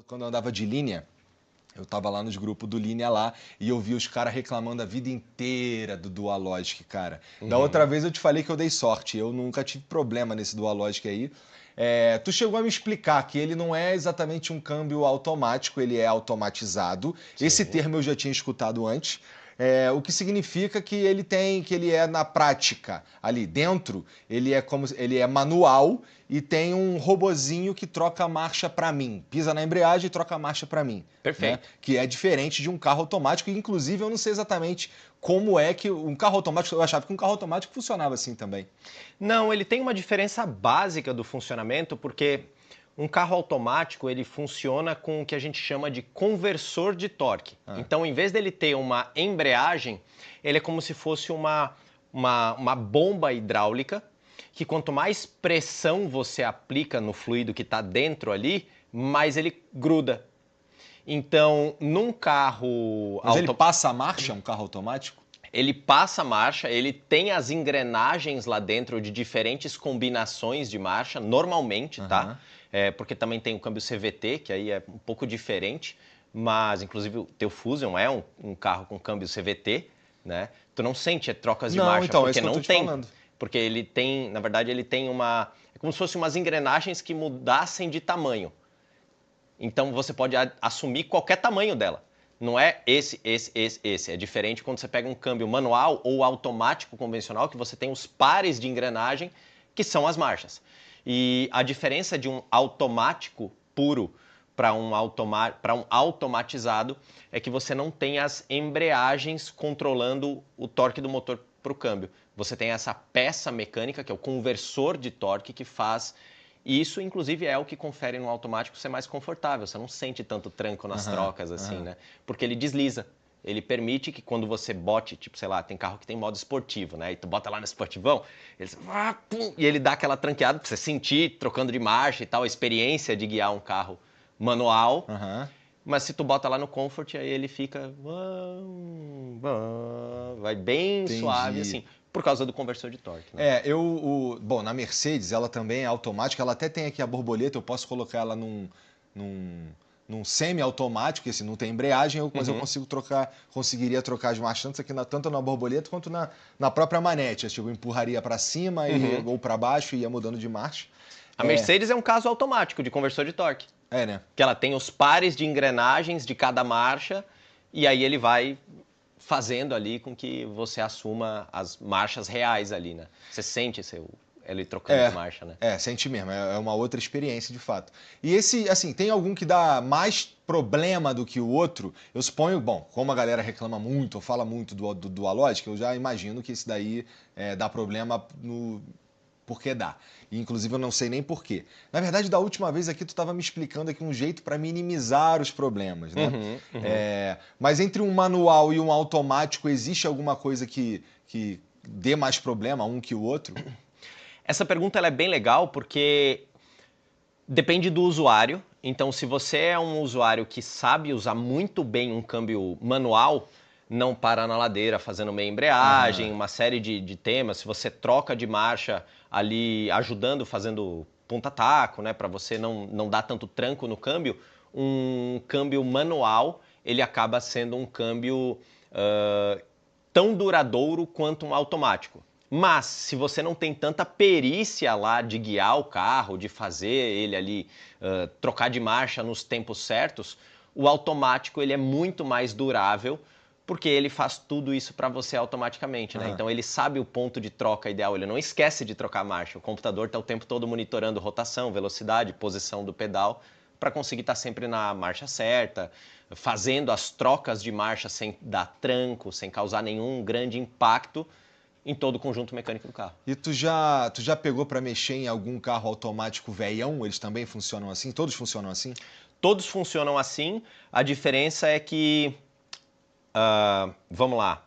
quando eu andava de linha, eu tava lá nos grupos do Linha lá e eu vi os caras reclamando a vida inteira do Dualogic, cara. Da outra vez eu te falei que eu dei sorte, eu nunca tive problema nesse Dualogic aí. Tu chegou a me explicar que ele não é exatamente um câmbio automático, ele é automatizado. Sim. Esse termo eu já tinha escutado antes. O que significa que ele é na prática ali dentro, ele é manual e tem um robozinho que troca a marcha para mim, pisa na embreagem e troca a marcha para mim. Perfeito. Né? Que é diferente de um carro automático, e inclusive eu não sei exatamente como é que um carro automático, eu achava que um carro automático funcionava assim também. Não, ele tem uma diferença básica do funcionamento, porque um carro automático ele funciona com o que a gente chama de conversor de torque. Então, em vez dele ter uma embreagem, ele é como se fosse uma bomba hidráulica, que quanto mais pressão você aplica no fluido que está dentro ali, mais ele gruda. Então, num carro... Mas ele passa a marcha, um carro automático? Ele passa a marcha, ele tem as engrenagens lá dentro de diferentes combinações de marcha, normalmente, tá? Porque também tem o câmbio CVT, que aí é um pouco diferente, mas inclusive o teu Fusion é um carro com câmbio CVT, né? Tu não sente trocas de marcha, então, porque é isso que eu não tô te tem. falando. Porque ele tem, na verdade, ele tem uma... É como se fossem umas engrenagens que mudassem de tamanho. Então você pode assumir qualquer tamanho dela. Não é esse. É diferente quando você pega um câmbio manual ou automático convencional, que você tem os pares de engrenagem, que são as marchas. E a diferença de um automático puro para um automatizado é que você não tem as embreagens controlando o torque do motor para o câmbio. Você tem essa peça mecânica, que é o conversor de torque, que faz... E isso, inclusive, é o que confere no automático ser mais confortável. Você não sente tanto tranco nas trocas, assim, né? Porque ele desliza. Ele permite que quando você bote, tipo, sei lá, tem carro que tem modo esportivo, né? E tu bota lá no esportivão, e ele dá aquela tranqueada pra você sentir, trocando de marcha e tal, a experiência de guiar um carro manual. Mas se tu bota lá no Comfort, aí ele fica... Vai bem suave, assim. Por causa do conversor de torque. Né? Bom, na Mercedes ela também é automática, ela até tem aqui a borboleta, eu posso colocar ela num semi-automático, assim, não tem embreagem, mas eu conseguiria trocar as marchas tanto, tanto na borboleta quanto na própria manete. Eu empurraria para cima ou para baixo e ia mudando de marcha. A Mercedes é um caso automático de conversor de torque. Né? Que ela tem os pares de engrenagens de cada marcha e aí ele vai fazendo ali com que você assuma as marchas reais ali, né? Você sente ele trocando de marcha, né? Sente mesmo. É uma outra experiência, de fato. E esse, assim, tem algum que dá mais problema do que o outro? Eu suponho, bom, como a galera reclama muito, ou fala muito do Dualogic, eu já imagino que esse daí dá problema porque dá. E, inclusive, eu não sei nem porquê. Na verdade, da última vez aqui, tu estava me explicando aqui um jeito para minimizar os problemas, né? Mas entre um manual e um automático, existe alguma coisa que dê mais problema um que o outro? Essa pergunta ela é bem legal porque depende do usuário. Então, se você é um usuário que sabe usar muito bem um câmbio manual, não para na ladeira fazendo meia embreagem, uma série de temas. Se você troca de marcha ali, ajudando, fazendo ponta-taco, né, para você não dar tanto tranco no câmbio, um câmbio manual, ele acaba sendo um câmbio tão duradouro quanto um automático. Mas, se você não tem tanta perícia lá de guiar o carro, de fazer ele ali, trocar de marcha nos tempos certos, o automático ele é muito mais durável, porque ele faz tudo isso para você automaticamente, né? Então ele sabe o ponto de troca ideal, ele não esquece de trocar a marcha. O computador está o tempo todo monitorando rotação, velocidade, posição do pedal, para conseguir estar sempre na marcha certa, fazendo as trocas de marcha sem dar tranco, sem causar nenhum grande impacto em todo o conjunto mecânico do carro. E tu já pegou para mexer em algum carro automático velhão? Eles também funcionam assim? Todos funcionam assim? Todos funcionam assim. A diferença é que... vamos lá.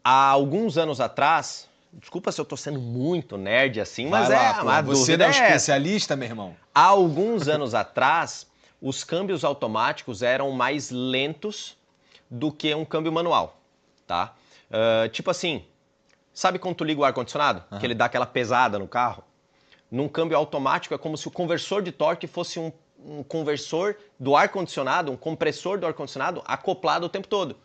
Há alguns anos atrás, desculpa se eu estou sendo muito nerd assim, mas você não é um especialista, meu irmão? Há alguns anos atrás, os câmbios automáticos eram mais lentos do que um câmbio manual, tá? Tipo assim, sabe quando tu liga o ar-condicionado? Que ele dá aquela pesada no carro? Num câmbio automático é como se o conversor de torque fosse um conversor do ar-condicionado, um compressor do ar-condicionado acoplado o tempo todo.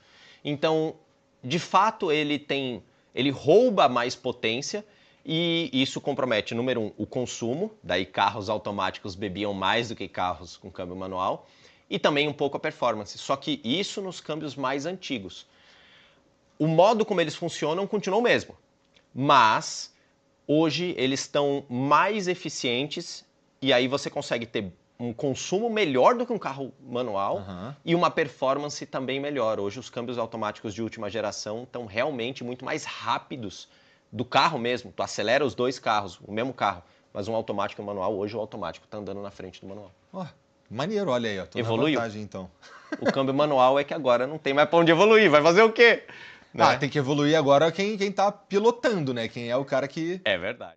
Então, de fato, ele rouba mais potência e isso compromete, número um, o consumo, daí carros automáticos bebiam mais do que carros com câmbio manual, e também um pouco a performance, só que isso nos câmbios mais antigos. O modo como eles funcionam continua o mesmo, mas hoje eles estão mais eficientes e aí você consegue ter um consumo melhor do que um carro manual e uma performance também melhor. Hoje os câmbios automáticos de última geração estão realmente muito mais rápidos do carro mesmo. Tu acelera os dois carros, o mesmo carro, mas um automático e um manual, hoje o automático está andando na frente do manual. Maneiro, olha aí, ó. Tô Evoluiu. na vantagem, então. O câmbio manual é que agora não tem mais pra onde evoluir, vai fazer o quê? Né? Tem que evoluir agora quem tá pilotando, né? Quem é o cara que... É verdade.